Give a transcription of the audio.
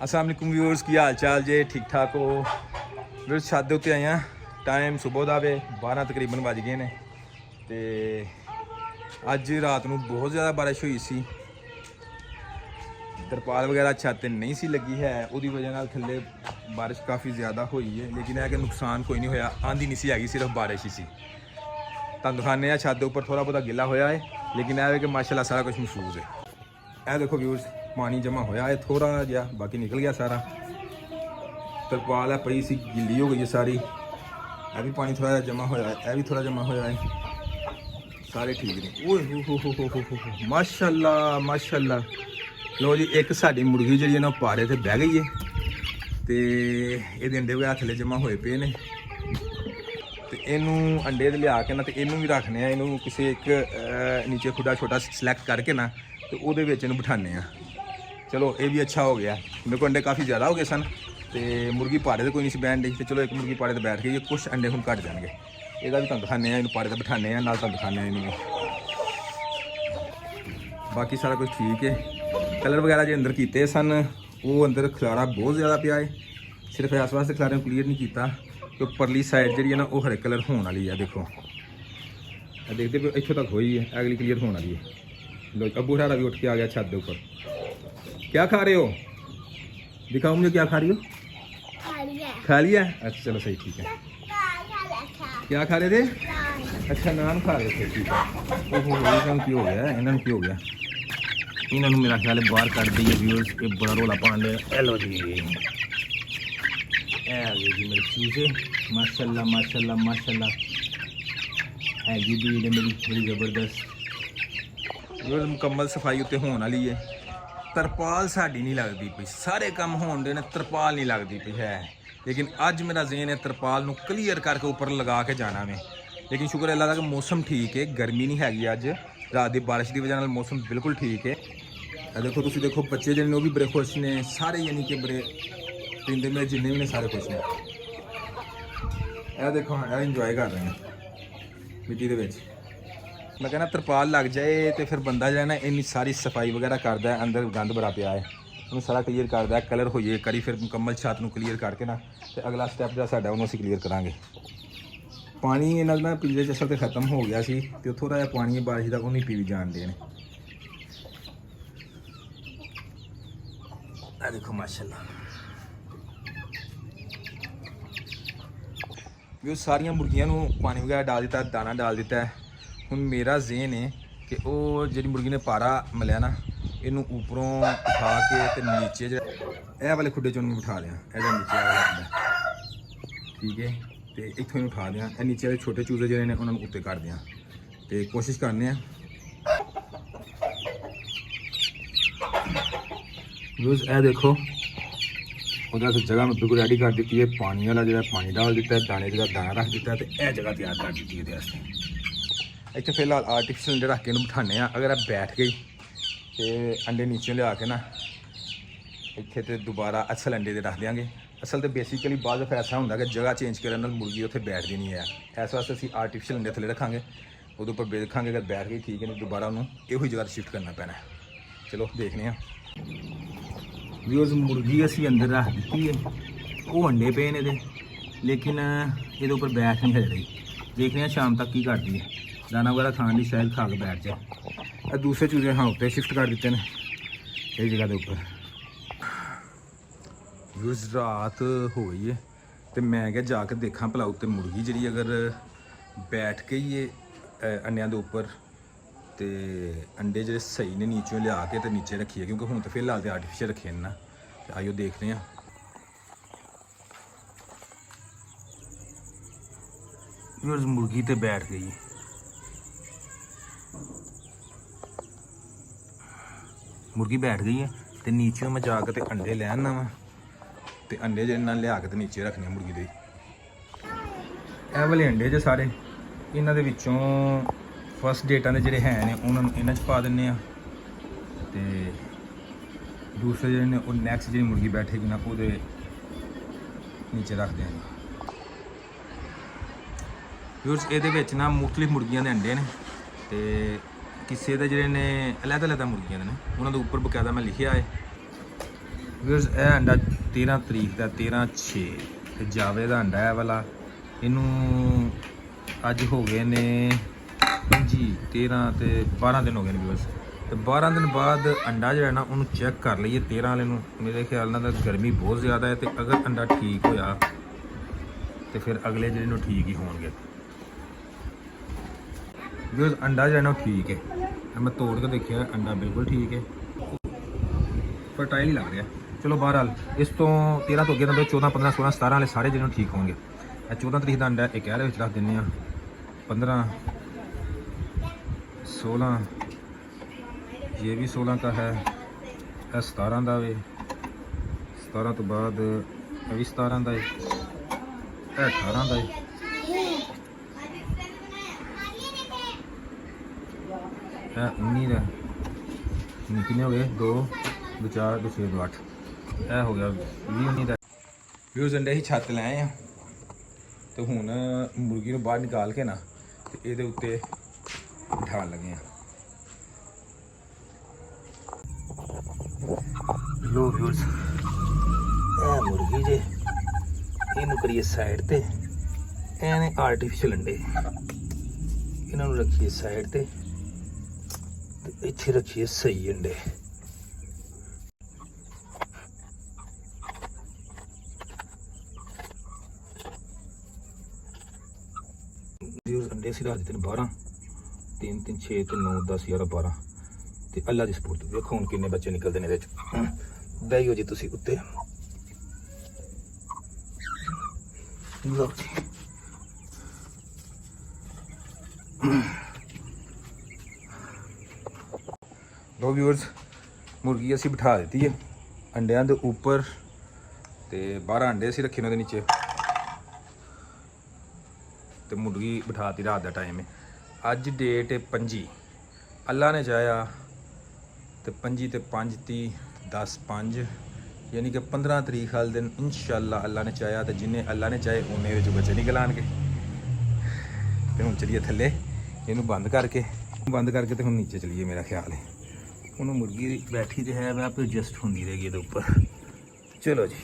अस्सलाम वालेकुम व्यूअर्स की हाल चाल जे ठीक ठाक हो व्यूअर्स छत दे उत्ते आए हैं टाइम सुबह दा वे 12 तकरीबन बज गए ने ते अज रात नूं बहुत ज़्यादा बारिश हुई सी तरपाल वगैरह छत नहीं सी लगी है उसकी वजह नाल थल्ले बारिश काफ़ी ज़्यादा हुई है लेकिन है कि नुकसान कोई नहीं होया आंधी नहीं सी हैगी सिर्फ बारिश ही सी तुहानूं दिखाने छत के उपर थोड़ा बहुत गिला होया है लेकिन है कि माशाल्लाह सारा कुछ महफूज है। यह देखो व्यूअर्स पानी जमा होया है थोड़ा जिहा बाकी निकल गया सारा तरपाल है पई सी गिल्ली हो गई है सारी यह भी पानी थोड़ा जमा होया है यह भी थोड़ा जमा होया है सारे ठीक ने ओए हो माशाल्लाह माशाल्लाह। लो जी एक साड़ी मुर्गी जी ना पारे से बह गई है तो ये अंडे वगैरह थले जमा होए पे ने तो इनू अंडे लिया के ना तो इनू भी रखने इनू किसी एक नीचे खुदा छोटा सिलेक्ट करके ना तो वो बिठाने चलो ये भी अच्छा हो गया मेरे को अंडे काफ़ी ज़्यादा हो गए सन तो मुर्गी पारे तो कोई नहीं बैठ रही तो चलो एक मुर्गी पारे तो बैठ गई कुछ अंडे हम घट जाएंगे यदा भी तुम दिखाने इन पारे तो बिठाने नाल तुम दिखाने इन बाकी सारा कुछ ठीक है। कलर वगैरह जो अंदर किए सन वो अंदर खिलारा बहुत ज़्यादा पिया है सिर्फ इस वास्ते खिलारे क्लीयर नहीं किया कि परली साइड जी है ना वो हरे कलर होने वाली है देखो देखते भी इतों तक हुई है अगली क्लीयर होने वाली है। लो अबू हरारा भी उठ के आ गया छत के ऊपर। क्या खा रहे हो दिखाओ मुझे क्या खा रही हो खा लिया अच्छा चलो सही ठीक है। क्या खा रहे थे अच्छा नान खा रहे थे ठीक है। ओहो इन्होंने की हो गया इन्होंने की हो गया इन्होंने मेरा ख्याल है बाहर कर दी है व्यूअर्स ये बड़ा रोला पान दे हेलो जी जी मेरी चीज़ें माशाल्लाह माशाल्लाह माशाल्लाह है जी भी मेरी ज़बरदस्त व्यूअर्स मुकम्मल सफाई उत्ते होने वाली है। तरपाल साड़ी नहीं लगती पई सारे काम होने दे ने तरपाल नहीं लगती पई है लेकिन अज मेरा ज़हन है तरपाल नूं क्लीयर करके ऊपर लगा के जाना में लेकिन शुक्र अल्लाह का मौसम ठीक है गर्मी नहीं हैगी अज रात की बारिश की वजह मौसम बिल्कुल ठीक है। देखो तुम देखो बच्चे जिन्हें वो भी बड़े खुश ने सारे यानी कि बड़े पिंड में जिन्हें भी ने सारे खुश ने यह देखो हाँ इंजॉय कर रहे हैं मिट्टी के मैं कहना तरपाल लग जाए तो फिर बंदा जो है ना इन्नी सारी सफाई वगैरह करता है अंदर गंद बड़ा पिया है उन्होंने सारा क्लीयर करता है कलर होइए करी फिर मुकम्मल छत को क्लीयर करके ना तो अगला स्टैप जो साडा उन्होंने क्लीयर करांगे। पानी इन्हों ना पिंजरे च असल तो खत्म हो गया सी तो थोड़ा जिहा पानी बारिश का वो नहीं पी जान देने देखो माशाल्लाह भी सारिया मुर्गियां पानी वगैरह डाल दिता दाना डाल दिता है। हुण मेरा ज़हन है कि वो जी मुर्गी ने पारा मलिया ना इनू उपरों उठा के ते नीचे जो वाले खुडे चों बिठा दें ए नीचे वाला ठीक है तो इतों उठा दें नीचे वाले छोटे चूजे जो ने उन्होंने उत्ते कर दें तो कोशिश करने यूज ए देखो उधर जगह मैं बिल्कुल रेडी कर दी है पानी वाला जो पानी डाल दिता है दाने का दाना रख दिता है तो यह जगह तैयार कर दी है। इतने फिलहाल आर्टिफिशियल अंडे रख के बिठाने अगर आप बैठ गई तो अंडे नीचे लिया के ना इतने तो दोबारा असल अंडे दे रख देंगे असल तो बेसिकली बाद ऐसा होंगे कि जगह चेंज करने मुर्गी उत्थे बैठती नहीं है इस वास्ते असीं आर्टिफिशियल अंडे थले रखांगे वो पर देखा अगर बैठ गई ठीक है नहीं दोबारा उन्होंने यो जगह शिफ्ट करना पैना है। चलो देखने भी उस मुर्गी असी अंदर रख दी है वो अंडे पे ने लेकिन ये ऊपर बैठ नहीं रही देखने शाम तक की करती है दाना वगैरह खाने की शायद खा के बैठ जाए दूसरे चूजे हाँ उत्ते शिफ्ट कर दिते हैं इस जगह के उपर। यूज रात हो गई है तो मैं क्या जाके देखा भला उत्ते मुर्गी जी अगर बैठ गई है अंडिया के उपर तो अंडे जो सही ने नीचों लिया के तो नीचे रखिए क्योंकि हूँ तो फिलहाल तो आर्टिफिशियल रखे ना तो आइयो देखते हैं। यूज मुर्गी तो बैठ गई मुर्गी बैठ गई है तो नीचे मैं जाकर तो अंडे ले आना वा तो अंडे जो लिया के तो नीचे रखने मुर्गी दे ए वाले अंडे जो सारे इन्हों के विचों फस्ट डेटा के जोड़े हैं ने उन्होंने इन्होंने पा दें तो दूसरे जो ने नैक्सट जी मुर्गी बैठेगी ना वो नीचे रख देंगे। यूज ये ना मुख्तलिफ मुर्गियां के अंडे ने तो किसी के जोड़े ने अलग अलग मुर्गियां ने उन्होंने उपर बकायदा मैं लिखा है ਵੀਰਸ ਇਹ ਅੰਡਾ 13 ਤਰੀਕ ਦਾ 13/6 ਤੇ ਜਾਵੇ ਦਾ ਅੰਡਾ ਹੈ ਵਾਲਾ। ਇਹਨੂੰ ਅੱਜ ਹੋ ਗਏ ਨੇ 25 13 ਤੇ 12 ਦਿਨ ਹੋ ਗਏ ਨੇ ਵੀਰਸ। ਤੇ 12 ਦਿਨ ਬਾਅਦ ਅੰਡਾ ਜਿਹੜਾ ਨਾ ਉਹਨੂੰ ਚੈੱਕ ਕਰ ਲਈਏ 13 ਵਾਲੇ ਨੂੰ। ਮੇਰੇ ਖਿਆਲ ਨਾਲ ਤਾਂ ਗਰਮੀ ਬਹੁਤ ਜ਼ਿਆਦਾ ਹੈ, ਤੇ ਅਗਰ ਅੰਡਾ ਠੀਕ ਹੋਇਆ ਤੇ ਫਿਰ ਅਗਲੇ ਜਿਹੜੇ ਨੂੰ ਠੀਕ ਹੀ ਹੋਣਗੇ। ਵੀਰਸ ਅੰਡਾ ਜਿਹੜਾ ਨਾ ਉਹ ਠੀਕ ਹੈ, ਮੈਂ ਤੋੜ ਕੇ ਦੇਖਿਆ ਅੰਡਾ ਬਿਲਕੁਲ ਠੀਕ ਹੈ, ਫਰਟਾਈਲ ਹੀ ਲੱਗ ਰਿਹਾ। ਚਲੋ ਬਹਰਹਾਲ ਇਸ ਤੋਂ 13 ਤੋਂ ਅੱਗੇ ਦਾ 14 15 16 17 ਵਾਲੇ ਸਾਰੇ ਜਿਹਨੂੰ ਠੀਕ ਹੋਣਗੇ। ਇਹ 14 ਤਰੀਕ ਦਾ ਅੰਡਾ ਇਹ ਕਹਿ ਵਿੱਚ ਰੱਖ ਦਿੰਦੇ ਆ। 15 16 ये भी 16 का है, ਇਹ 17 ਦਾ ਵੇ। 17 ਤੋਂ ਬਾਅਦ ਇਹ ਵੀ 17 ਦਾ ਹੈ, ਇਹ 18 ਦਾ ਹੈ, ਇਹ 19 ਦਾ। ਕਿੰਨੇ ਹੋ ਗਏ? 2 2 4 2 6 2 8, ਇਹ ਹੋ ਗਿਆ 20 19 ਦਾ। ਵੀਰਸ ਅੰਡੇ ਹੀ ਛੱਤ ਲੈ ਆਏ ਆ, ਤੇ ਹੁਣ ਮੁਰਗੀ ਨੂੰ ਬਾਹਰ ਨਿਕਾਲ ਕੇ ਨਾ ਤੇ ਇਹਦੇ ਉੱਤੇ ਬਿਠਾਉਣ ਲੱਗੇ ਆ। ਲੋ ਵੀਰਸ ਇਹ ਮੁਰਗੀ ਜੇ, ਇਹਨੂੰ ਕਰੀਏ ਸਾਈਡ ਤੇ। ਇਹ ਨੇ ਆਰਟੀਫੀਸ਼ਲ ਅੰਡੇ, ਇਹਨਾਂ ਨੂੰ ਰੱਖੀਏ ਸਾਈਡ ਤੇ ਇੱਥੇ ਰੱਖੀਏ ਸਹੀ ਅੰਡੇ। ਅੰਡੇ ਅਸੀਂ ਰੱਖ ਦਿੱਤੇ ਨੇ 12 3 3 6 ਤੇ 9 10 11 12 ਤੇ ਅੱਲਾ ਦੀ ਸਪੋਰਟ। ਵੇਖੋ ਹੁਣ ਕਿੰਨੇ ਬੱਚੇ ਨਿਕਲਦੇ ਨੇ ਇਹਦੇ ਚ। ਬਹਿਓ ਜੀ ਤੁਸੀਂ ਉੱਤੇ। ਲਓ ਜੀ ਲੋ ਵੀਅਰਸ, ਮੁਰਗੀ ਅਸੀਂ ਬਿਠਾ ਦਿੱਤੀ ਹੈ ਅੰਡਿਆਂ ਦੇ ਉੱਪਰ, ਤੇ 12 ਅੰਡੇ ਅਸੀਂ ਰੱਖੇ ਨੇ ਉਹਦੇ ਨੀਚੇ, ਤੇ ਮੁਰਗੀ ਬਿਠਾਤੀ। ਰਾਤ ਦਾ ਟਾਈਮ ਹੈ, ਅੱਜ ਡੇਟ ਹੈ 25। ਅੱਲਾ ਨੇ ਚਾਹਿਆ ਤੇ 25 ਤੇ 5 30 10 5 ਯਾਨੀ ਕਿ 15 ਤਰੀਕ ਵਾਲੇ ਦਿਨ ਇਨਸ਼ਾਅੱਲਾ ਅੱਲਾ ਨੇ ਚਾਹਿਆ, ਤੇ ਜਿੰਨੇ ਅੱਲਾ ਨੇ ਚਾਹੇ ਉਹਨੇ ਵਿੱਚ ਬੱਚੇ ਨਿਕਲ ਆਉਣਗੇ। ਤੇ ਹੁਣ ਚਲੀਏ ਥੱਲੇ, ਇਹਨੂੰ ਬੰਦ ਕਰਕੇ ਤੇ ਹੁਣ ਨੀਚੇ ਚਲੀਏ। ਮੇਰਾ ਖਿਆਲ ਹੈ ਉਹਨੂੰ ਮੁਰਗੀ ਬੈਠੀ ਤੇ ਹੈ, ਵੈ ਆਪੇ ਐਡਜਸਟ ਹੁੰਦੀ ਰਹੇਗੀ ਇਹਦੇ ਉੱਪਰ। ਚਲੋ ਜੀ।